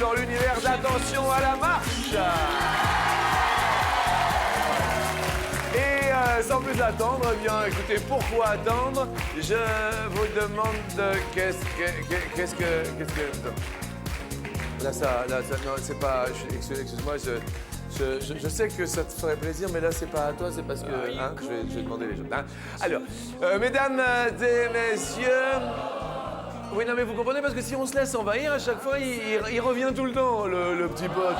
dans l'univers d'Attention à la marche. Et sans plus attendre, eh bien, écoutez, pourquoi attendre? Je vous demande qu'est-ce que... Là, non, c'est pas... Excuse-moi, je sais que ça te ferait plaisir, mais là, c'est pas à toi, c'est parce que... Hein, je vais demander les choses. Hein. Alors, mesdames et messieurs... Oui, non, mais vous comprenez, parce que si on se laisse envahir, à chaque fois, il revient tout le temps, le petit pote.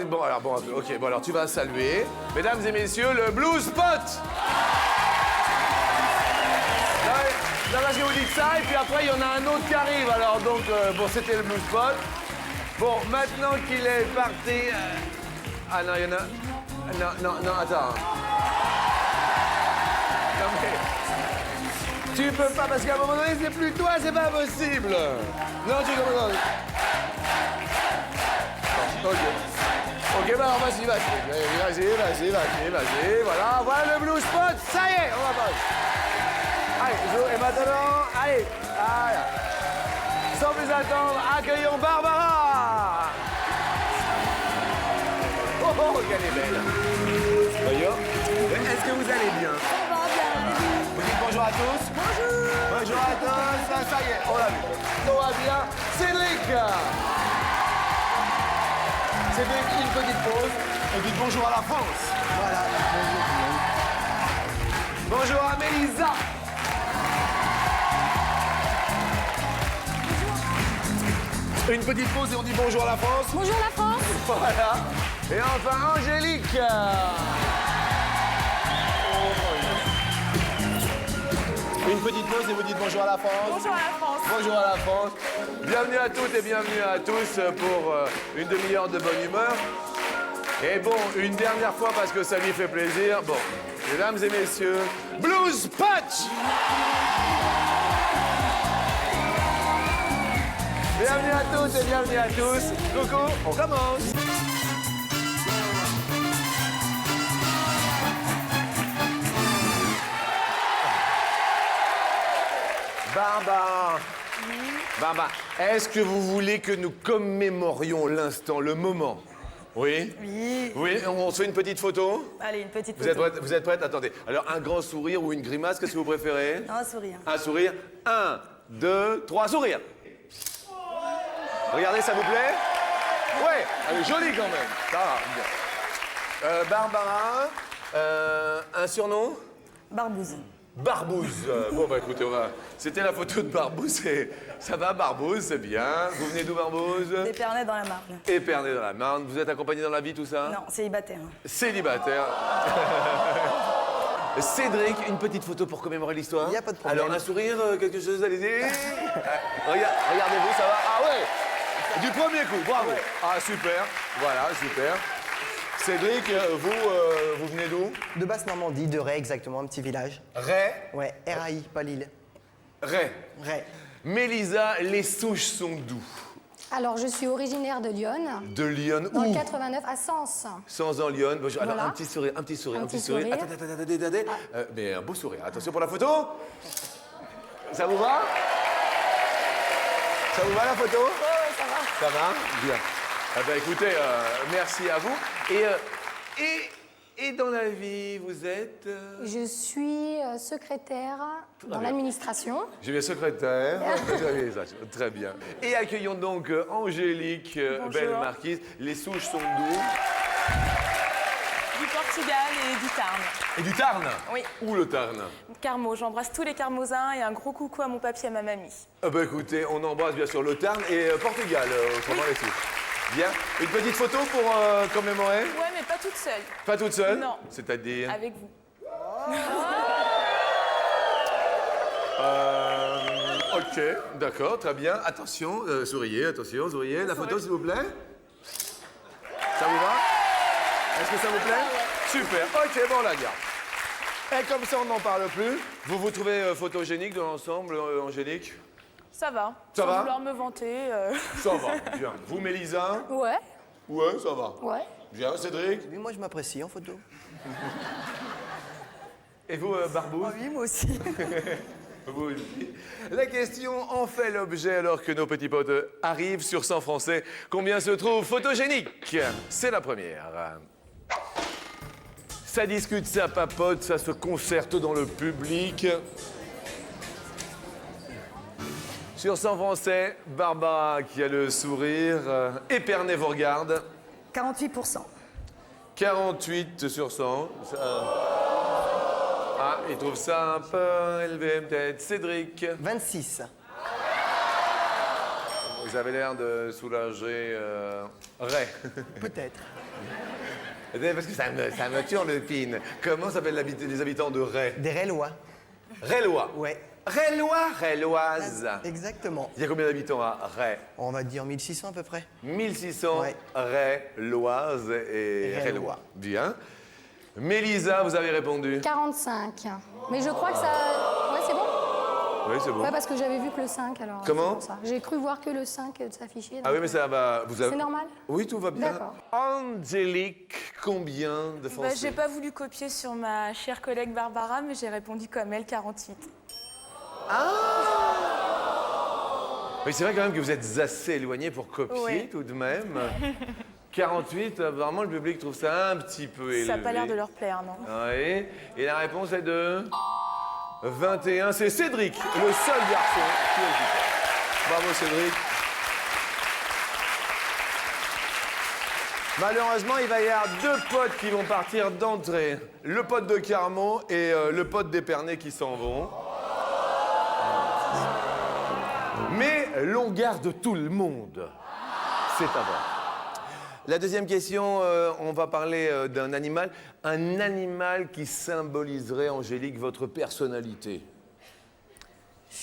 Bon, alors, bon, ok, bon, alors tu vas saluer. Mesdames et messieurs, le Blue Spot! Non, parce que vous dites ça, et puis après, il y en a un autre qui arrive. Alors, donc, bon, c'était le Blue Spot. Bon, maintenant qu'il est parti... Ah non, il y en a... Non, attends. Non, mais... Tu peux pas, parce qu'à un moment donné, c'est plus toi, c'est pas possible. Non, tu comprends. Ok. Ok, bah alors vas-y. Voilà, voilà le Blue Spot, ça y est, on va pas. Allez, et maintenant, allez. Sans plus attendre, accueillons Barbara. Oh, qu'elle est belle. Voyons. Est-ce que vous allez bien? Ça va bien. Vous dites bonjour à tous. Bonjour à tous, ça y est, on l'a vu. Tout va bien. Cédric, une petite pause. Et dites bonjour à la France. Voilà, bonjour à Mélisa. Une petite pause et on dit bonjour à la France. Bonjour la France. Voilà. Et enfin Angélique. Une petite pause et vous dites bonjour à la France. Bonjour à la France. Bonjour à la France. Bienvenue à toutes et bienvenue à tous pour une demi-heure de bonne humeur. Et bon, une dernière fois parce que ça lui fait plaisir. Bon, mesdames et messieurs, Blues Patch. Bienvenue à toutes et bienvenue à tous. Coucou, on commence. Barbara, est-ce que vous voulez que nous commémorions l'instant, le moment? Oui? Oui. Oui, on se fait une petite photo? Allez, une petite Vous photo. êtes prête? Attendez. Alors, un grand sourire ou une grimace, qu'est-ce que vous préférez? Un sourire. Un sourire. 1, 2, 3, sourire. Regardez, ça vous plaît? Ouais, elle est jolie quand même. Ça va, bien. Barbara, un surnom? Barbouze. Barbouze. Bon, bah écoutez, c'était la photo de Barbouze. Et... Ça va, Barbouze, c'est bien. Vous venez d'où, Barbouze? Épernay dans la Marne. Épernay dans la Marne. Vous êtes accompagné dans la vie, tout ça? Non, célibataire. Célibataire. Cédric, une petite photo pour commémorer l'histoire. Il n'y a pas de problème. Alors, un sourire, quelque chose, allez-y. Regardez-vous, ça va? Ah ouais! Du premier coup, bravo. Ah, super. Voilà, super. Cédric, vous venez d'où? De Basse-Normandie, de Ray exactement, un petit village. Ray. Ouais, R-A-I, pas Lille. Ray. Ray. Mélisa, les souches sont d'où? Alors, je suis originaire de Lyon, De Lyon. dans Où? le 89 à Sens. Sans en Lyon. Bonjour. Alors, Voilà. un petit sourire. Un petit sourire. Attendez. Mais un beau sourire. Attention pour la photo. Ça vous va? Ça vous va la photo? Ouais, ça va. Ça va? Bien. Eh ben, écoutez, merci à vous. Et dans la vie, vous êtes... Je suis secrétaire dans l'administration. J'ai bien secrétaire. Très bien. Et accueillons donc Angélique, belle marquise. Les souches sont d'où? Du Portugal et du Tarn. Et du Tarn? Oui. Où le Tarn? Carmo, j'embrasse tous les Carmosins et un gros coucou à mon papy et à ma mamie. Ah bah écoutez, on embrasse bien sûr le Tarn et Portugal, autrement les souches. Bien. Une petite photo pour commémorer? Ouais, mais pas toute seule. Pas toute seule? Non. C'est-à-dire? Avec vous. Ok, d'accord, très bien. Attention, souriez, attention, souriez. La photo, s'il vous plaît. Ça vous va? Est-ce que ça vous plaît? Super, ok, bon, on la garde. Et comme ça, on n'en parle plus. Vous vous trouvez photogénique dans l'ensemble, Angélique? Ça va. Ça Sans va vouloir me vanter. Ça va, bien. Vous, Mélisa? Ouais, Ouais, ça va. ouais. Bien, Cédric? Oui, moi je m'apprécie en photo. Et vous, Barbouze? Oui, moi aussi. Vous aussi. La question en fait l'objet alors que nos petits potes arrivent sur 100 Français. Combien se trouve photogénique? C'est la première. Ça discute, ça papote, ça se concerte dans le public. Sur 100 Français, Barbara qui a le sourire, Épernay vous regarde. 48%. 48 sur 100. Ah, il trouve ça un peu élevé peut-être. Cédric, 26. vous avez l'air de soulager Ray. Peut-être. Parce que ça me turlupine. Comment s'appellent les habitants de Ray? Des Rélois. Raylois. Ouais. Raylois, Rayloise. Exactement. Il y a combien d'habitants à Ray? On va dire 1600 à peu près. 1600 Ouais. Rayloises et Raylois. Raylois. Bien. Mélisa, vous avez répondu? 45. Mais je crois que ça... Ouais, c'est bon? Oui, c'est bon. Ouais, parce que j'avais vu que le 5, alors... Comment? c'est pour ça. J'ai cru voir que le 5 s'affichait. Ah oui, mais ça va. C'est normal? Oui, tout va bien. D'accord. Angélique, combien de Bah, Français? j'ai pas voulu copier sur ma chère collègue Barbara, mais j'ai répondu comme elle, 48. Mais c'est vrai quand même que vous êtes assez éloigné pour copier Ouais. tout de même. 48, vraiment le public trouve ça un petit peu élevé. Ça n'a pas l'air de leur plaire, non? Oui. Et la réponse est de 21. C'est Cédric, le seul garçon qui est occupé. Bravo Cédric. Malheureusement, il va y avoir deux potes qui vont partir d'entrée. Le pote de Carmont et le pote d'Épernay qui s'en vont. Mais l'on garde tout le monde. C'est à voir. La deuxième question, on va parler d'un animal. Un animal qui symboliserait, Angélique, votre personnalité.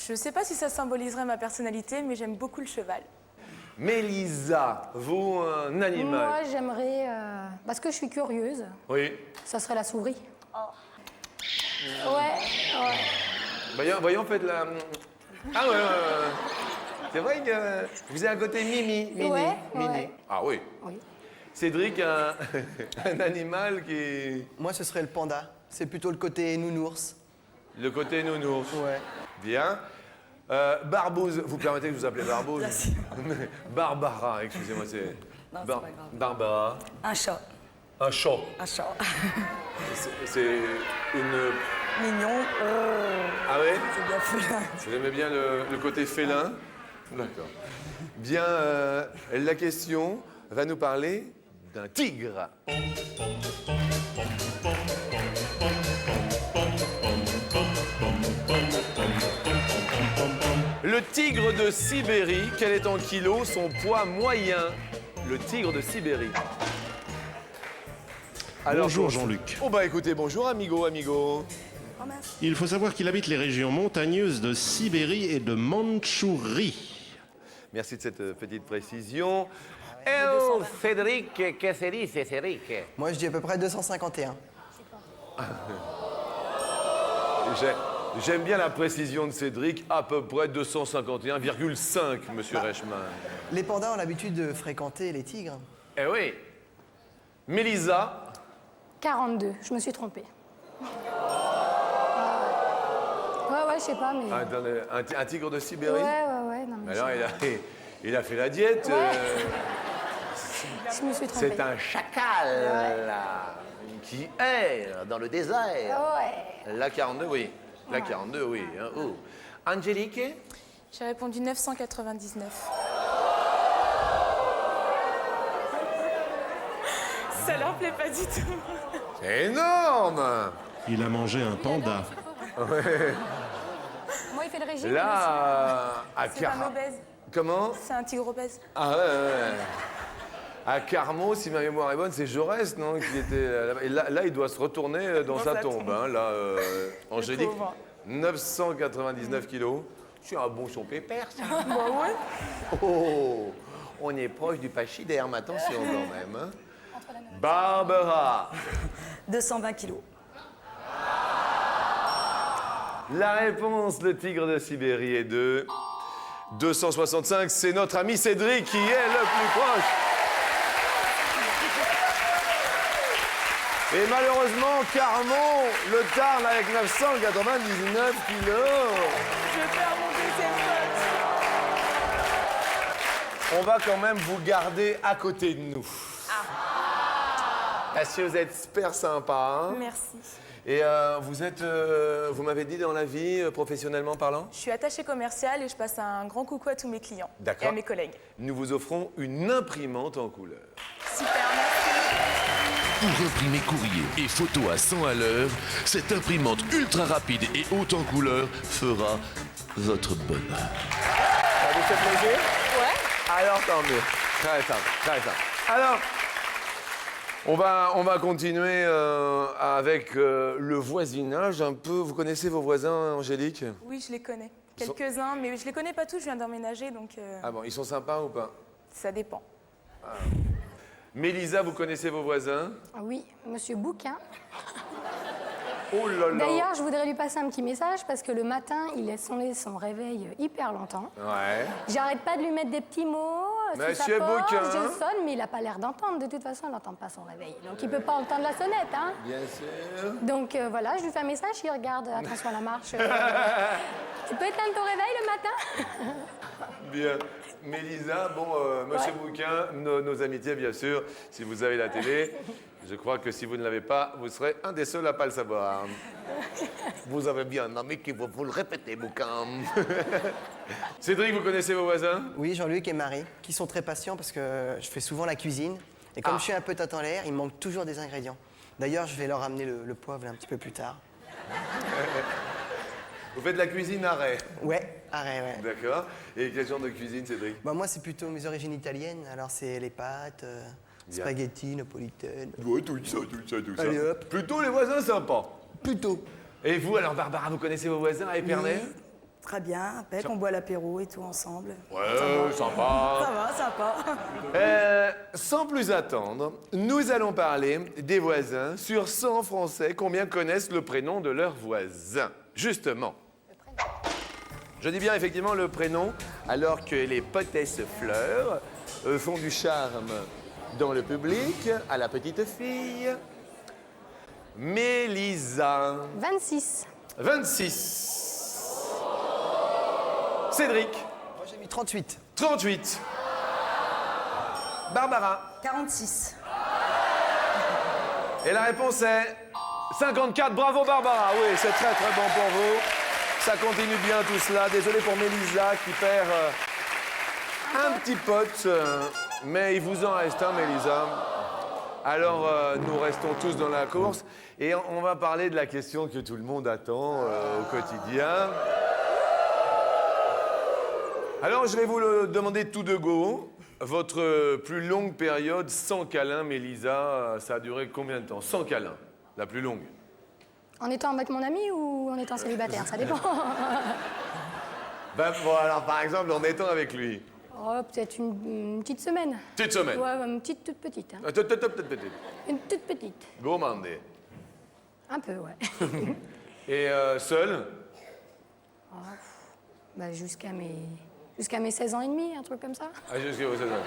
Je sais pas si ça symboliserait ma personnalité, mais j'aime beaucoup le cheval. Mélisa, vous, un animal. Moi, j'aimerais... Parce que je suis curieuse, Oui. ça serait la souris. Ouais. Voyons, faites la... Ah ouais. C'est vrai que vous avez un côté Mimi. Ouais, Mini. ouais. Ah oui. Oui. Cédric, un animal qui... Moi, ce serait le panda. C'est plutôt le côté nounours. Le côté nounours. Ouais. Bien. Barbouze, vous permettez que je vous appelle Barbouze? Barbara, excusez-moi, c'est... Non, c'est pas grave. Barbara. Un chat. Un chat. Un chat. C'est une... Mignon. Ah ouais? C'est bien félin. Vous aimez bien le côté félin? D'accord. Bien, la question va nous parler d'un tigre. Le tigre de Sibérie, quel est en kilos son poids moyen? Le tigre de Sibérie. Bonjour Jean-Luc. Oh bah écoutez, bonjour amigo. Il faut savoir qu'il habite les régions montagneuses de Sibérie et de Mandchourie. Merci de cette petite précision. Cédric, qu'est-ce que c'est, Cédric? Moi, je dis à peu près 251. J'aime bien la précision de Cédric, à peu près 251,5, monsieur Reichmann. Les pandas ont l'habitude de fréquenter les tigres. Eh oui. Mélisa, 42, je me suis trompée. Ouais, je sais pas, mais... attendez, un tigre de Sibérie? Ouais, non, mais Alors, il a fait la diète. je me suis trompée. C'est un chacal qui erre dans le désert. Ouais. La 42, oui. La 42, oui. Hein. Oh. Angélique? J'ai répondu 999. Ça leur plaît pas du tout. C'est énorme! Il a mangé un panda. Moi, il fait le régime. Là, à C'est un obèse. Comment? C'est un tigre obèse. Ah ouais. À Carmont, si ma mémoire est bonne, c'est Jaurès, non? Qui était là-bas. Et là, il doit se retourner dans sa tombe. Hein, là, Angélique, pauvre. 999 kilos. C'est un bon son pépère, ça. Bah ouais. Oh, on est proche du pachyderme, attention quand même. Hein. Barbara, 220 kilos. la réponse, le tigre de Sibérie est de 265. C'est notre ami Cédric qui est le plus proche. Et malheureusement, Carmon, le Tarn avec 999 kilos. Je perds mon deuxième pote. On va quand même vous garder à côté de nous. Parce que vous êtes super sympa. Hein. Merci. Et vous m'avez dit dans la vie, professionnellement parlant? Je suis attachée commerciale et je passe un grand coucou à tous mes clients et D'accord. à mes collègues. Nous vous offrons une imprimante en couleur. Super, merci. Pour imprimer courrier et photos à 100 à l'heure, cette imprimante ultra rapide et haute en couleur fera votre bonheur. Ça vous fait plaisir? Ouais. Alors tant mieux. Très simple, très simple. Alors, on va continuer avec le voisinage un peu. Vous connaissez vos voisins, Angélique? Oui, je les connais. Quelques-uns, mais je les connais pas tous, je viens d'emménager, donc Ah bon, ils sont sympas ou pas? ça dépend. Mélisa, vous connaissez vos voisins? Oui, monsieur Bouquin. Oh là là. D'ailleurs, je voudrais lui passer un petit message parce que le matin, il laisse son réveil hyper longtemps. Ouais. J'arrête pas de lui mettre des petits mots sous sa Monsieur porte, Bouquin. je le sonne, mais il a pas l'air d'entendre. De toute façon, il n'entend pas son réveil. Donc, il peut pas entendre la sonnette, hein. Bien sûr. Donc, voilà, je lui fais un message, il regarde, attention à la marche. Tu peux éteindre ton réveil le matin? Bien. Mélisa, bon, Monsieur Bouquin, nos amitiés, bien sûr. Si vous avez la télé, je crois que si vous ne l'avez pas, vous serez un des seuls à pas le savoir. Vous avez bien un ami qui va vous le répéter, Bouquin. Cédric, vous connaissez vos voisins? Oui, Jean-Luc et Marie, qui sont très patients parce que je fais souvent la cuisine. Et comme je suis un peu tête en l'air, il me manque toujours des ingrédients. D'ailleurs, je vais leur amener le poivre un petit peu plus tard. Vous faites de la cuisine arrêt. Ouais, arrête, ouais. D'accord. Et quel genre de cuisine, Cédric? Bah, moi, c'est plutôt mes origines italiennes. Alors, c'est les pâtes, Bien. spaghetti, napolitaine. Ouais, tout ça. Allez, hop. Plutôt les voisins sympas. Plutôt. Et vous, alors, Barbara, vous connaissez vos voisins à Épernay? Oui, très bien. Impec, on boit l'apéro et tout ensemble. Ouais, sympa. Ça va, sympa. Sans plus attendre, nous allons parler des voisins. Sur 100 Français, combien connaissent le prénom de leurs voisins? Justement. Je dis bien effectivement le prénom, alors que les potesses fleurs font du charme dans le public à la petite fille. Mélisa. 26. 26. Cédric. Moi, j'ai mis 38. 38. Barbara. 46. Et la réponse est 54. Bravo Barbara. Oui, c'est très très bon pour vous. Ça continue bien tout cela. Désolé pour Mélisa qui perd un petit pote. Mais il vous en reste un, Mélisa. Alors, nous restons tous dans la course. Et on va parler de la question que tout le monde attend au quotidien. Alors, je vais vous le demander tout de go. Votre plus longue période sans câlin, Mélisa, ça a duré combien de temps? Sans câlin, la plus longue. En étant avec mon ami ou en étant célibataire, ça dépend. Ben, bon, alors, par exemple, en étant avec lui. Oh, peut-être une petite semaine. Petite semaine. Ouais, une petite, toute petite. Hein. Petite. Une toute petite. Gourmandé. Un peu, ouais. Et seul? Bah, jusqu'à mes 16 ans et demi, un truc comme ça. Ah, jusqu'à vos 16 ans.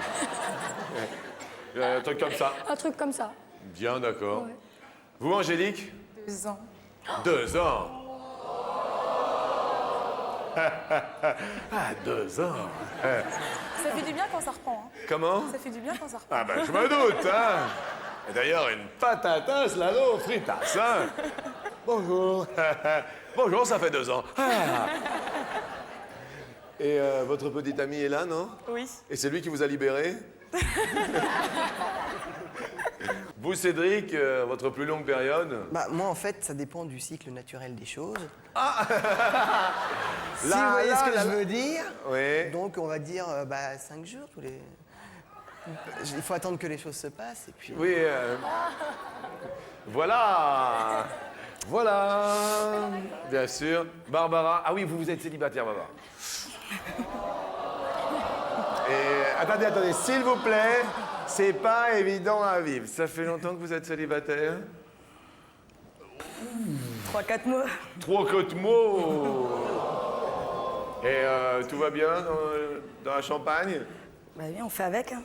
Un truc comme ça. Un truc comme ça. Bien, d'accord. Ouais. Vous, Angélique? 2 ans. 2 ans. Ah, 2 ans. Ça fait du bien quand ça reprend. Hein. Comment? Ça fait du bien quand ça reprend. Ah ben, je me doute, hein. Et d'ailleurs, une patatas, là, l'eau, fritas, hein. Bonjour. Bonjour, ça fait 2 ans. Ah. Et votre petit ami est là, non? Oui. Et c'est lui qui vous a libéré? Vous, Cédric, votre plus longue période? Bah, moi, en fait, ça dépend du cycle naturel des choses. Si Là, vous voyez là, ce que là, je là. veux dire. Oui. Donc, on va dire 5 jours tous les... Il faut attendre que les choses se passent et puis... Oui. Voilà. Voilà. Bien sûr. Barbara. Ah oui, vous êtes célibataire, Barbara. Et attendez, s'il vous plaît, c'est pas évident à vivre. Ça fait longtemps que vous êtes célibataire? 3-4 mois. 3-4 mots. Et tout va bien dans la Champagne? Bah oui, on fait avec. Hein.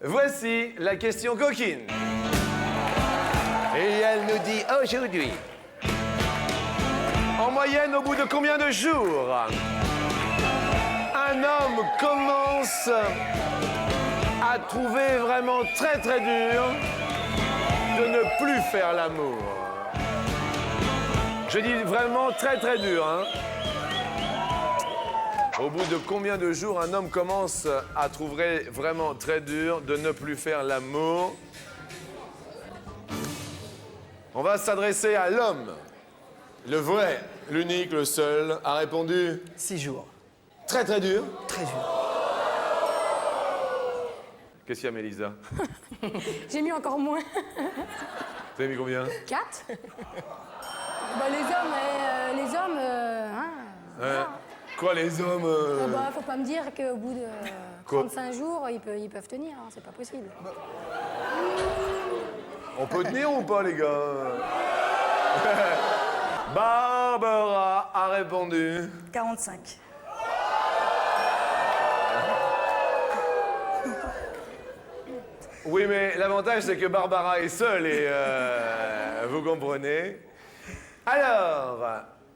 Voici la question coquine. Et elle nous dit aujourd'hui. En moyenne, au bout de combien de jours un homme commence à trouver vraiment très très dur de ne plus faire l'amour? Je dis vraiment très très dur, hein. Au bout de combien de jours un homme commence à trouver vraiment très dur de ne plus faire l'amour? On va s'adresser à l'homme. Le vrai, l'unique, le seul, a répondu 6 jours. très très dur. Très dur. Qu'est-ce qu'il y a, Mélisa? J'ai mis encore moins. Vous avez mis combien? 4. Bah, les hommes, hein. Quoi, les hommes Bah, faut pas me dire qu'au bout de Quoi 35 jours, ils peuvent tenir, hein, c'est pas possible. On peut tenir ou pas, les gars? Barbara a répondu 45. Oui, mais l'avantage, c'est que Barbara est seule et vous comprenez. Alors,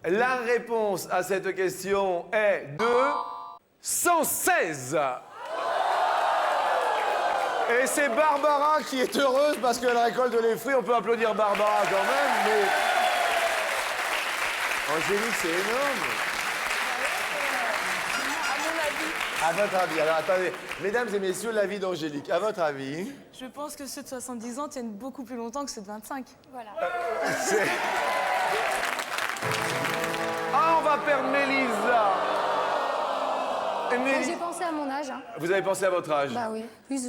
la réponse à cette question est de 116. Et c'est Barbara qui est heureuse parce qu'elle récolte les fruits. On peut applaudir Barbara quand même, mais... Angélique, c'est énorme. À votre avis, alors attendez, mesdames et messieurs, l'avis d'Angélique, à votre avis? Je pense que ceux de 70 ans tiennent beaucoup plus longtemps que ceux de 25. Voilà. Ah, on va perdre Mélisa. J'ai pensé à mon âge, hein. Vous avez pensé à votre âge? Bah oui, plus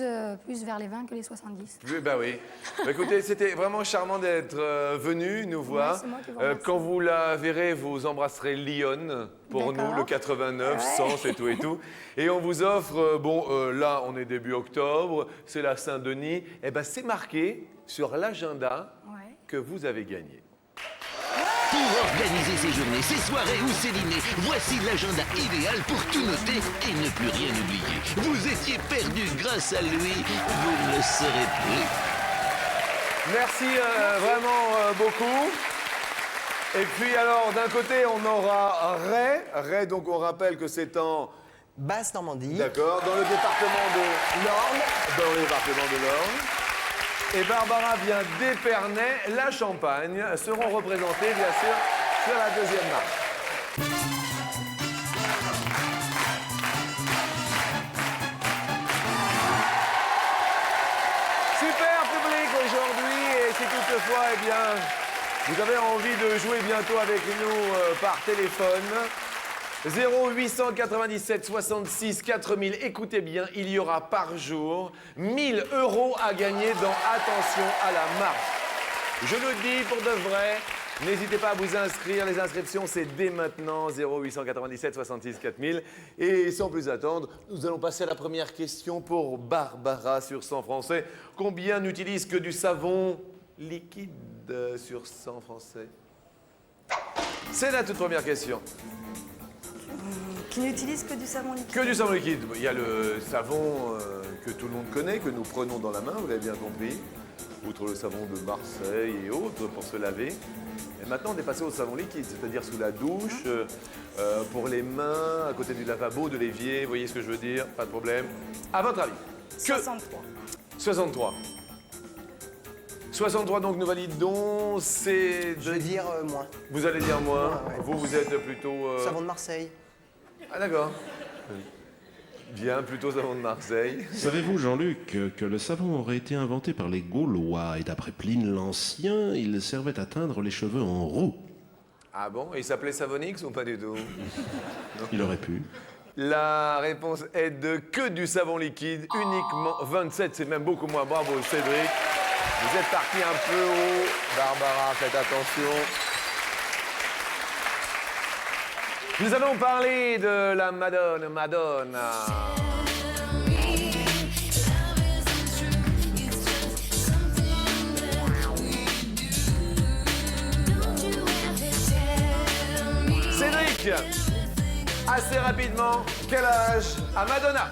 vers les 20 que les 70. Bah oui. Bah, écoutez, c'était vraiment charmant d'être venu nous voir. Ouais, c'est moi qui vous remercie. Quand vous la verrez, vous embrasserez Lyon pour D'accord. nous, le 89, Ouais. Sens et tout et tout. Et on vous offre, là, on est début octobre, c'est la Saint-Denis. Eh ben, c'est marqué sur l'agenda Ouais. que vous avez gagné. Pour organiser ces journées, ces soirées ou ces dîners, voici l'agenda idéal pour tout noter et ne plus rien oublier. Vous étiez perdu grâce à lui, vous ne le serez plus. Merci vraiment beaucoup. Et puis alors, d'un côté, on aura Ray. Ray, donc on rappelle que c'est en... Basse-Normandie. D'accord, dans le département de l'Orne. Dans le département de l'Orne. Et Barbara vient d'Épernay. La Champagne seront représentés, bien sûr, sur la deuxième marche. Super public aujourd'hui. Et si toutefois, eh bien, vous avez envie de jouer bientôt avec nous par téléphone, 0897 66 4000. Écoutez bien, il y aura par jour 1000 € à gagner dans Attention à la marche. Je le dis pour de vrai, n'hésitez pas à vous inscrire. Les inscriptions, c'est dès maintenant, 0897 66 4000. Et sans plus attendre, nous allons passer à la première question pour Barbara sur 100 français. Combien n'utilisent que du savon liquide sur 100 français? C'est la toute première question. Qui n'utilise que du savon liquide. Que du savon liquide. Il y a le savon que tout le monde connaît, que nous prenons dans la main, vous l'avez bien compris. Outre le savon de Marseille et autres pour se laver. Et maintenant, on est passé au savon liquide, c'est-à-dire sous la douche, pour les mains, à côté du lavabo, de l'évier. Vous voyez ce que je veux dire? Pas de problème. À votre avis? 63. 63. 63, donc nous validons. C'est... Je vais dire moins. Vous allez dire moins. Ouais, ouais. Vous êtes plutôt... Savon de Marseille. Ah d'accord. Bien, plutôt savon de Marseille. Savez-vous, Jean-Luc, que le savon aurait été inventé par les Gaulois et d'après Pline l'Ancien, il servait à teindre les cheveux en roux? Ah bon? Et il s'appelait Savonix ou pas du tout? Il aurait pu. La réponse est de que du savon liquide, uniquement 27, c'est même beaucoup moins. Bravo Cédric. Vous êtes parti un peu haut. Barbara, faites attention. Nous allons parler de la Madonna. Cédric, assez rapidement, quel âge a Madonna?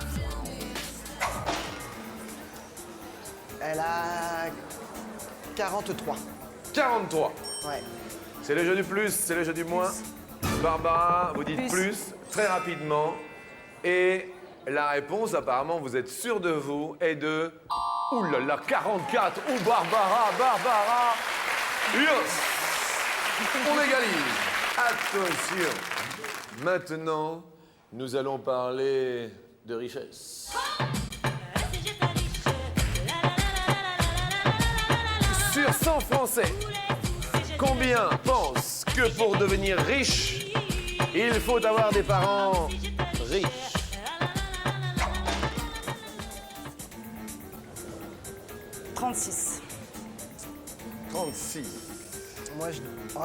Elle a 43. 43. Ouais. C'est le jeu du plus, c'est le jeu du moins. Barbara, vous dites plus, très rapidement. Et la réponse, apparemment, vous êtes sûr de vous, est de... Ouh là là, 44. Ouh, Barbara. Yes. On égalise. Attention. Maintenant, nous allons parler de richesse. Sur 100 Français, combien pensent que pour devenir riche, il faut avoir des parents riches? 36. 36. Moi,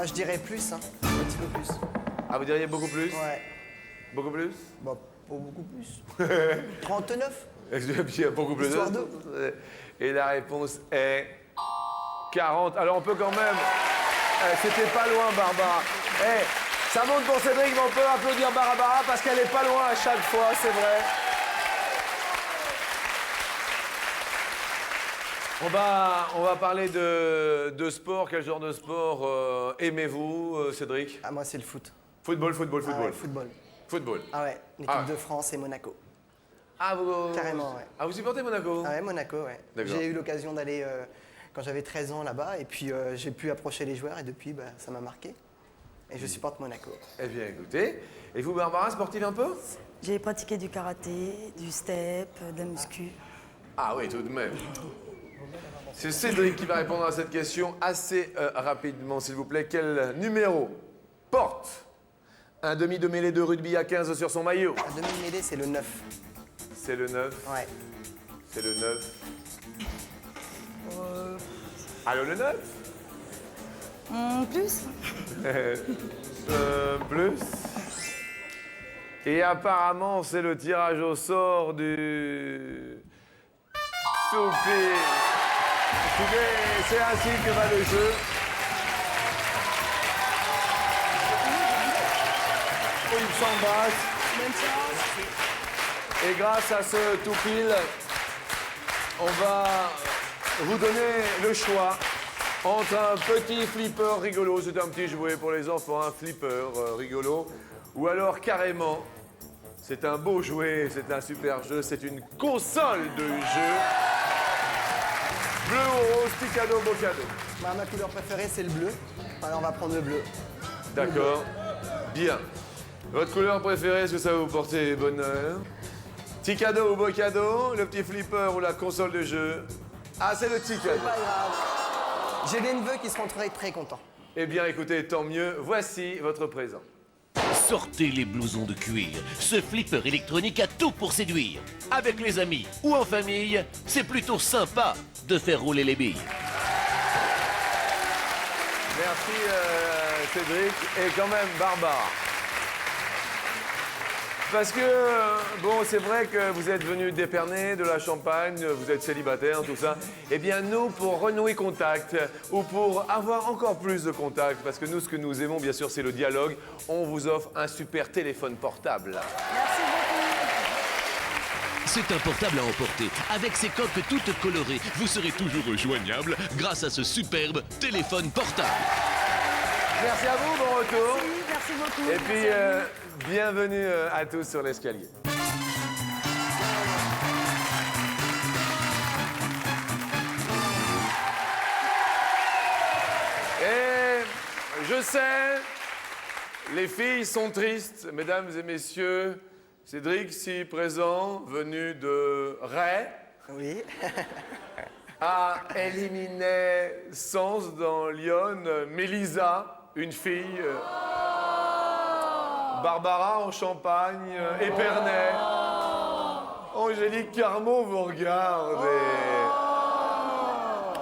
je dirais plus, hein. Un petit peu plus. Ah, vous diriez beaucoup plus? Ouais. Beaucoup plus? Bah, pas beaucoup plus. 39. Beaucoup plus. Histoire d'eux. Et la réponse est 40. Alors on peut quand même... C'était pas loin, Barbara. Ça monte pour Cédric, mais on peut applaudir Barbara parce qu'elle est pas loin à chaque fois, c'est vrai. On va parler de sport. Quel genre de sport aimez-vous, Cédric? Ah, moi, c'est le foot. Football. Ah ouais, football. Football. Ah ouais, l'équipe Ah ouais. de France et Monaco. Ah, vous... Carrément, ouais. Ah, vous supportez Monaco? Ah ouais, Monaco, ouais. D'accord. J'ai eu l'occasion d'aller quand j'avais 13 ans là-bas et puis j'ai pu approcher les joueurs et depuis, bah, ça m'a marqué. Et je supporte Monaco. Eh bien, écoutez. Et vous, Barbara, sportive un peu? J'ai pratiqué du karaté, du step, de la muscu. Ah oui, tout de même. C'est Cédric qui va répondre à cette question assez rapidement, s'il vous plaît. Quel numéro porte un demi de mêlée de rugby à 15 sur son maillot? La demi-mêlée, c'est le 9. C'est le 9. Ouais. C'est le 9. Allô, le 9? Plus. Plus. Et apparemment, c'est le tirage au sort du... Toupie. Écoutez, c'est ainsi que va le jeu. Ils s'embrassent. Et grâce à ce tout pile, on va vous donner le choix entre un petit flipper rigolo, c'est un petit jouet pour les enfants, un flipper rigolo, ou alors carrément, c'est un beau jouet, c'est un super jeu, c'est une console de jeu. Bleu ou rose, petit cadeau, beau cadeau. Bah, ma couleur préférée, c'est le bleu. Alors on va prendre le bleu. D'accord. Bien. Votre couleur préférée, est-ce que ça va vous porter bonheur? Petit cadeau ou beau cadeau, le petit flipper ou la console de jeu? Ah, c'est le petit cadeau. Pas grave. J'ai des neveux qui seront très contents. Eh bien, écoutez, tant mieux. Voici votre présent. Sortez les blousons de cuir. Ce flipper électronique a tout pour séduire. Avec les amis ou en famille, c'est plutôt sympa de faire rouler les billes. Merci Cédric et quand même Barbara. Parce que, bon, c'est vrai que vous êtes venu déperner de la Champagne, vous êtes célibataire, tout ça. Eh bien, nous, pour renouer contact, ou pour avoir encore plus de contact, parce que nous, ce que nous aimons, bien sûr, c'est le dialogue, on vous offre un super téléphone portable. Merci beaucoup. C'est un portable à emporter. Avec ses coques toutes colorées, vous serez toujours joignable grâce à ce superbe téléphone portable. Merci à vous, bon retour. Merci beaucoup. Et puis, bienvenue à tous sur l'escalier. Et je sais, les filles sont tristes, mesdames et messieurs. Cédric, si présent, venu de Ray, Oui. a éliminé Sens dans Lyon, Mélisa, une fille, Barbara en Champagne, Épernay, Angélique Carmot vous regarde.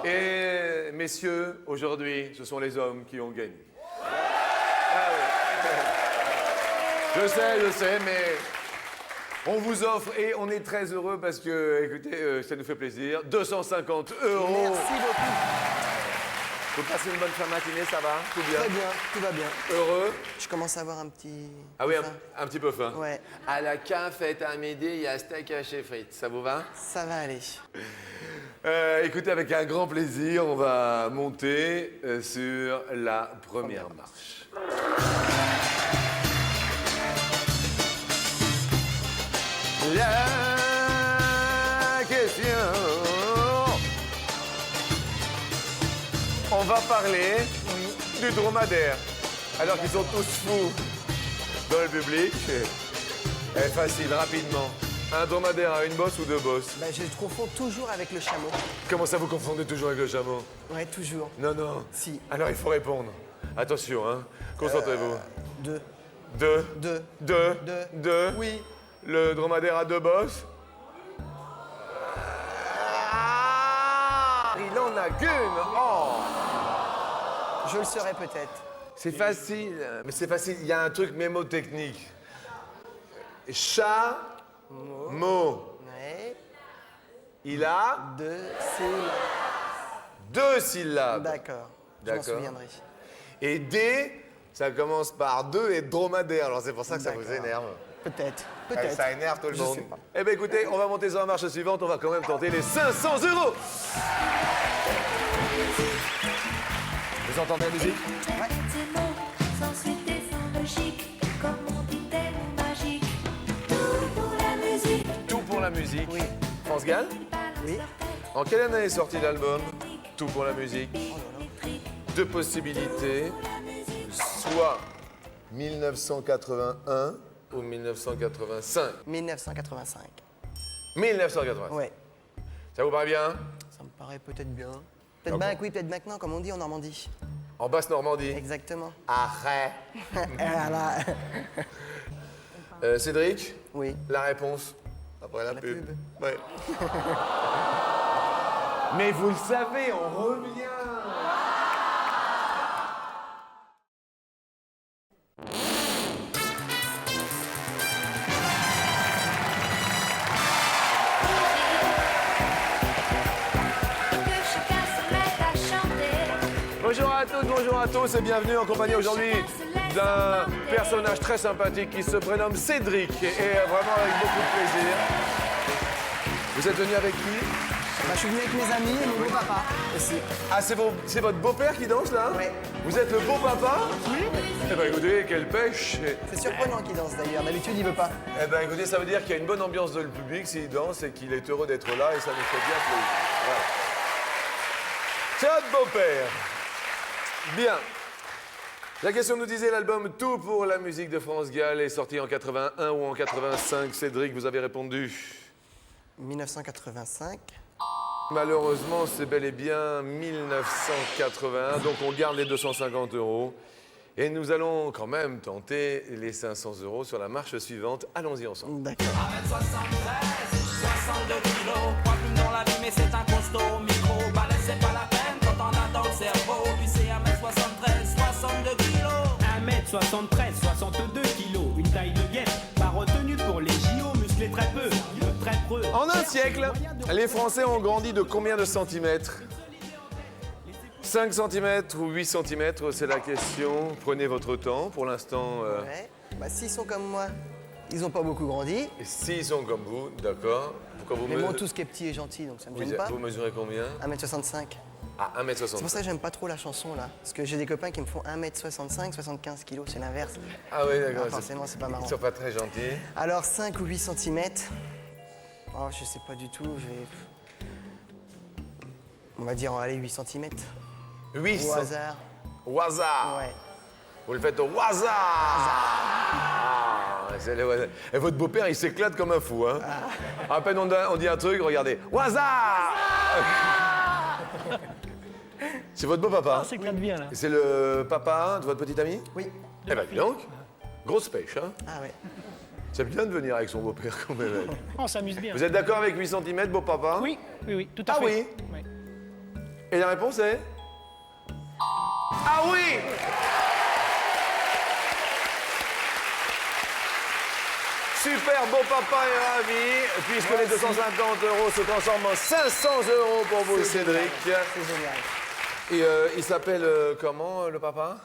Et messieurs, aujourd'hui, ce sont les hommes qui ont gagné. Ah oui. Je sais, mais on vous offre, et on est très heureux parce que, écoutez, ça nous fait plaisir, 250 €. Merci beaucoup. Vous passez une bonne fin de matinée, ça va? Tout bien? Très bien, tout va bien. Heureux? Je commence à avoir un petit... Ah oui, faim. un petit peu faim. Ouais, À la cafette à midi, il y a steak haché frites. Ça vous va? ça va aller. Écoutez, avec un grand plaisir, on va monter sur la première marche. La question. On va parler du dromadaire. Alors qu'ils sont tous fous dans le public. Facile, rapidement. Un dromadaire a une bosse ou deux bosses? Bah, je le confonds toujours avec le chameau. Comment ça vous confondez toujours avec le chameau? Ouais, toujours. Non, non. Si. Alors il faut répondre. Attention, hein. Concentrez-vous. Deux. Deux. Deux. Deux. Deux. Deux. Oui. Le dromadaire a deux bosses. Ah, il en a qu'une. Oh. Je le serai peut-être. C'est facile, mais c'est facile. Il y a un truc mémotechnique. Chat, mot. Ouais. Il a Deux syllabes. deux syllabes. D'accord. Je m'en D'accord. souviendrai. Et D, ça commence par deux et dromadaire. Alors c'est pour ça que ça vous D'accord. énerve. Peut-être. Ouais, Peut-être. ça énerve tout le Je monde. sais pas. Eh bien écoutez, on va monter sur la marche suivante. On va quand même tenter les 500 €. Vous entendez la musique? Ces mots, sans suite et sans logique, comme on dit tellement magique. Tout pour la musique, Tout pour la musique. Oui. France Gall. Oui. En quelle année est sorti l'album Tout pour la musique? Deux possibilités, soit 1981 ou 1985. 1985. 1985. Ouais. Ça vous paraît bien? Ça me paraît peut-être bien. Peut-être bien que oui, peut-être maintenant, comme on dit en Normandie. En Basse-Normandie. Exactement. Arrête. Voilà. Cédric, Oui. la réponse après la, La pub. pub. Ouais. Mais vous le savez, on revient. que chacun se mette à chanter. Bonjour à toutes, bonjour à tous et bienvenue en compagnie aujourd'hui d'un personnage très sympathique qui se prénomme Cédric et vraiment avec beaucoup de plaisir. Vous êtes venu avec qui? Bah, je suis venu avec mes amis et mon beau-papa aussi. Ah, c'est votre beau-père qui danse là? Ouais. Vous êtes le beau-papa? Oui. Eh ben écoutez, quelle pêche! C'est surprenant qu'il danse d'ailleurs. D'habitude, il veut pas. Eh ben écoutez, ça veut dire qu'il y a une bonne ambiance dans le public s'il danse et qu'il est heureux d'être là et ça nous fait bien plaisir. Voilà. C'est votre beau-père. Bien. La question nous disait l'album Tout pour la musique de France Gall est sorti en 81 ou en 85. Cédric, vous avez répondu. 1985. Malheureusement, c'est bel et bien 1981, donc on garde les 250 €. Et nous allons quand même tenter les 500 € sur la marche suivante. Allons-y ensemble. D'accord. 62 kilos, pas plus dans la vie, mais c'est un costaud. Micro, balai, c'est pas la peine quand on a dans le cerveau. Lui, c'est 1m73, 62 kilos. 1m73, 62 kilos, une taille de guêpe, pas retenue pour les JO, musclé très peu, très peu. En un siècle, les Français ont grandi de combien de centimètres? 5 cm ou 8 cm, c'est la question. Prenez votre temps. Pour l'instant, Ouais. Bah, s'ils sont comme moi, ils n'ont pas beaucoup grandi. s'ils sont comme vous, d'accord. Pourquoi vous Mais bon, tout ce qui est petit est gentil, donc ça me gêne pas. vous mesurez combien? 1m65. Ah, 1m60. C'est pour ça que j'aime pas trop la chanson là. Parce que j'ai des copains qui me font 1m65, 75 kilos, c'est l'inverse. Ah oui, d'accord. Ah, forcément, c'est pas marrant. Ils sont pas très gentils. Alors 5 ou 8 cm. Oh, je sais pas du tout, on va dire, allez, 8 cm. 8 Au hasard. Au hasard. Ouais. Vous le faites au hasard. Ah, c'est le hasard. Et votre beau-père, il s'éclate comme un fou. Hein. À peine on dit un truc, regardez. Au hasard. C'est votre beau-papa? Ça s'éclate bien là. Et c'est le papa de votre petite amie? Oui. Eh ben, dis donc. Grosse pêche, hein. Ah ouais. C'est bien de venir avec son beau-père quand même. On s'amuse bien. Vous êtes d'accord avec 8 cm, beau-papa? Oui, oui, oui, tout à Ah fait. oui? Oui. Et la réponse est? Ah oui! Super, beau papa est ravi, puisque les 250 € se transforment en 500 € pour vous, Cédric. C'est génial. Et il s'appelle comment, le papa?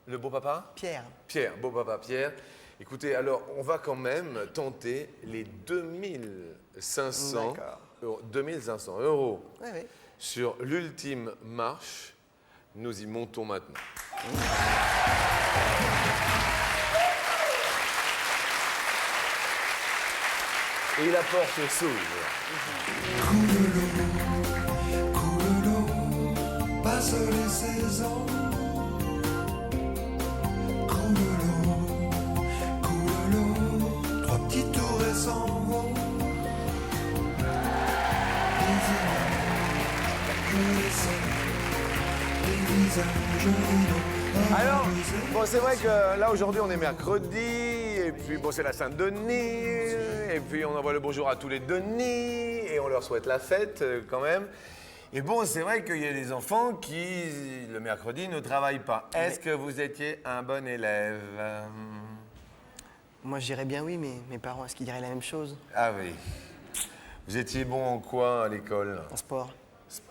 Le beau papa? Pierre. Pierre, beau papa Pierre. Écoutez, alors, on va quand même tenter les 2500 D'accord. euros. 2500 euros Oui, oui. sur l'ultime marche. Nous y montons maintenant. Et la porte s'ouvre. Coule l'eau, passe les saisons. Coule l'eau, trois petits tours et s'en vont. Les visages riants. Alors, bon, c'est vrai que là, aujourd'hui, on est mercredi, et puis, bon, c'est la Sainte-Denis, et puis on envoie le bonjour à tous les Denis, et on leur souhaite la fête, quand même. Et bon, c'est vrai qu'il y a des enfants qui, le mercredi, ne travaillent pas. Est-ce que vous étiez un bon élève? Moi, je dirais bien oui, mais mes parents, est-ce qu'ils diraient la même chose? Ah oui. Vous étiez bon en quoi à l'école? En sport.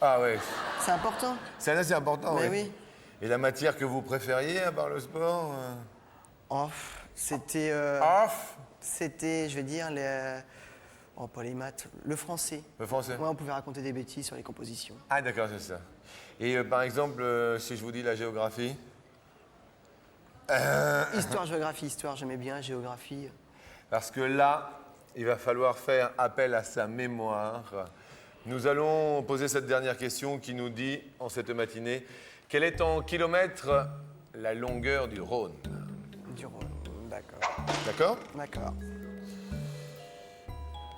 Ah oui. C'est important. Ça, c'est important, Mais oui. oui. Et la matière que vous préfériez, à part le sport? Oh, c'était... Off. C'était, je vais dire, les... Oh, pas les maths, le français. Le français? Ouais, on pouvait raconter des bêtises sur les compositions. Ah d'accord, c'est ça. Et par exemple, si je vous dis la géographie? Histoire, géographie, histoire, j'aimais bien, géographie. Parce que là, il va falloir faire appel à sa mémoire. Nous allons poser cette dernière question qui nous dit, en cette matinée, quelle est en kilomètres la longueur du Rhône? Du Rhône, d'accord. D'accord? D'accord.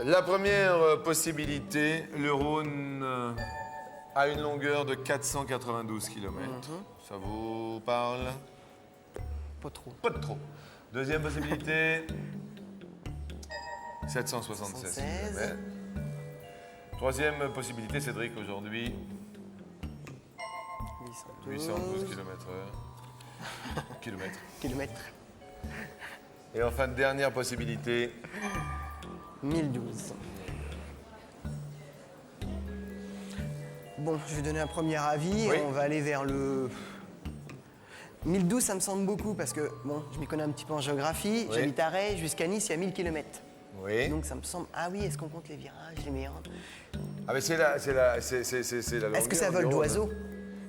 La première possibilité, le Rhône a une longueur de 492 km. Ça vous parle? Pas trop. Pas de trop. Deuxième possibilité, 776 km. Troisième possibilité, Cédric, aujourd'hui, 812 km/h. Kilomètres. Et enfin, dernière possibilité, 1012. Bon, je vais donner un premier avis. Oui. On va aller vers le... 1012, ça me semble beaucoup parce que, bon, je m'y connais un petit peu en géographie. Oui. J'habite à Ray, jusqu'à Nice, il y a 1000 km. oui. Donc ça me semble... Ah oui, est-ce qu'on compte les virages, les méandres? Ah mais c'est la longueur. Est-ce que c'est à du vol Rhône. d'oiseau?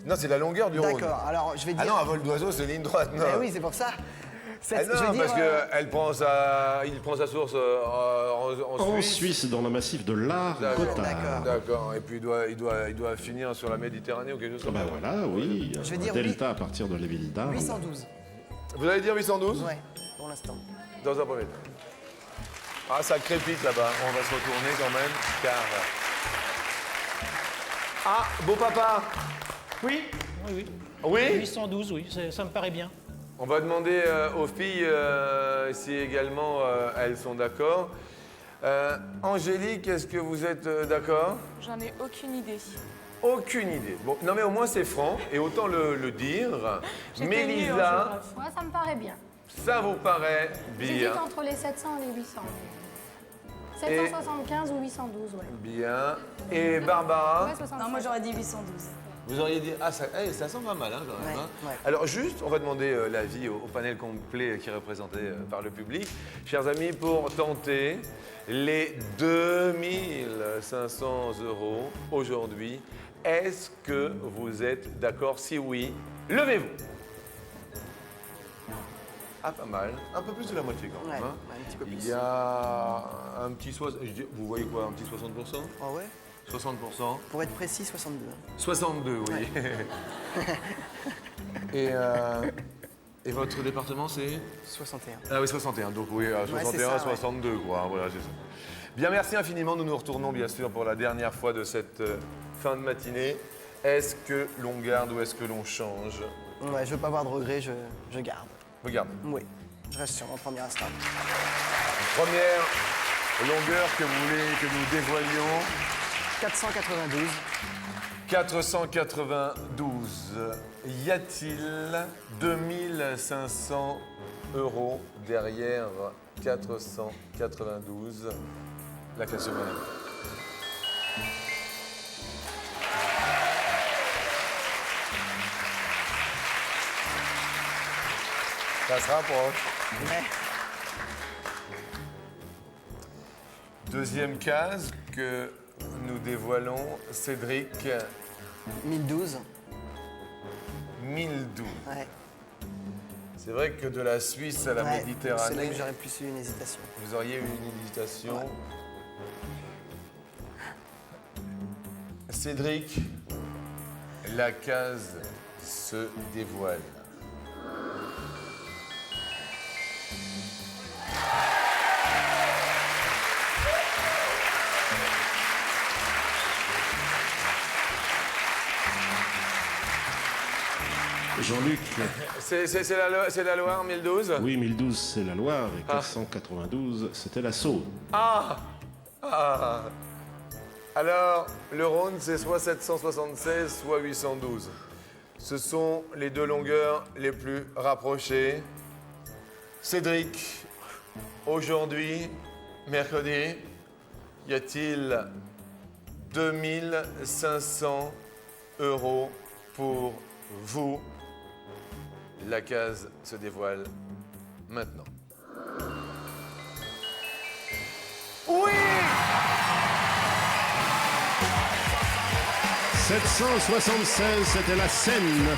Non, c'est la longueur du Rhône. D'accord, alors je vais dire... Ah non, à vol d'oiseau, c'est ligne droite, non. Eh oui, c'est pour ça. Ah Je vais non, dire, parce qu'il prend sa source en En Suisse. Suisse, dans le massif de l'Arc, D'accord. Cottard. D'accord. Et puis il doit finir sur la Méditerranée ou quelque chose Ah comme ben ça. voilà, oui. Je vais Un dire delta à partir de la ville d'Arles. 812. Vous allez dire 812? Ouais, pour l'instant. Dans un premier temps. Ah, ça crépite là-bas. On va se retourner quand même, car... Ah, beau papa. Oui, oui, oui. Oui? 812, oui, ça me paraît bien. On va demander aux filles si également elles sont d'accord. Angélique, est-ce que vous êtes d'accord? J'en ai aucune idée. Aucune idée. Bon, non mais au moins c'est franc, et autant le dire. J'étais Mélisa, nulle en géographie. Moi, ça me paraît bien. ça vous paraît J'hésite bien? entre les 700 et les 800. Et- 775 ou 812, ouais. Bien. Et Barbara? Ouais, 75. Non, moi j'aurais dit 812. Vous auriez dit... Ah, ça sent pas mal, hein, quand même. Ouais, hein. ouais. Alors, juste, on va demander l'avis au panel complet qui est représenté par le public. Chers amis, pour tenter les 2500 € aujourd'hui, est-ce que vous êtes d'accord? Si oui, levez-vous. Ah, pas mal. Un peu plus de la moitié, quand même. Ouais, hein. un petit peu plus. Il y a un petit... Vous voyez quoi? Un petit 60%? Ah ouais? 60%? Pour être précis, 62. 62, oui. Et votre département, c'est? 61. Ah oui, 61. Donc oui, à 61, c'est ça, 62, quoi. Voilà, c'est ça. Bien, merci infiniment. Nous nous retournons, bien sûr, pour la dernière fois de cette fin de matinée. Est-ce que l'on garde ou est-ce que l'on change? Ouais, je veux pas avoir de regrets, je garde. Regarde. Oui, je reste sur mon premier instinct. Première longueur que vous voulez que nous dévoilions. 492. 492. Y a-t-il 2500 € derrière 492? La classe humaine. Ça se rapproche. Ouais. Deuxième case que nous dévoilons. Cédric, 1012. 1012. Ouais. C'est vrai que de la Suisse à la Ouais, c'est là Méditerranée, que j'aurais plus eu une hésitation. vous auriez eu une hésitation. Ouais. Cédric, la case se dévoile. Jean-Luc. C'est la Loire 1012? Oui, 1012, c'est la Loire, et 492, c'était la Saône. Ah. Alors, le Rhône, c'est soit 776, soit 812. Ce sont les deux longueurs les plus rapprochées. Cédric, aujourd'hui, mercredi, y a-t-il 2500 € pour vous? La case se dévoile maintenant. Oui! 776, c'était la Seine.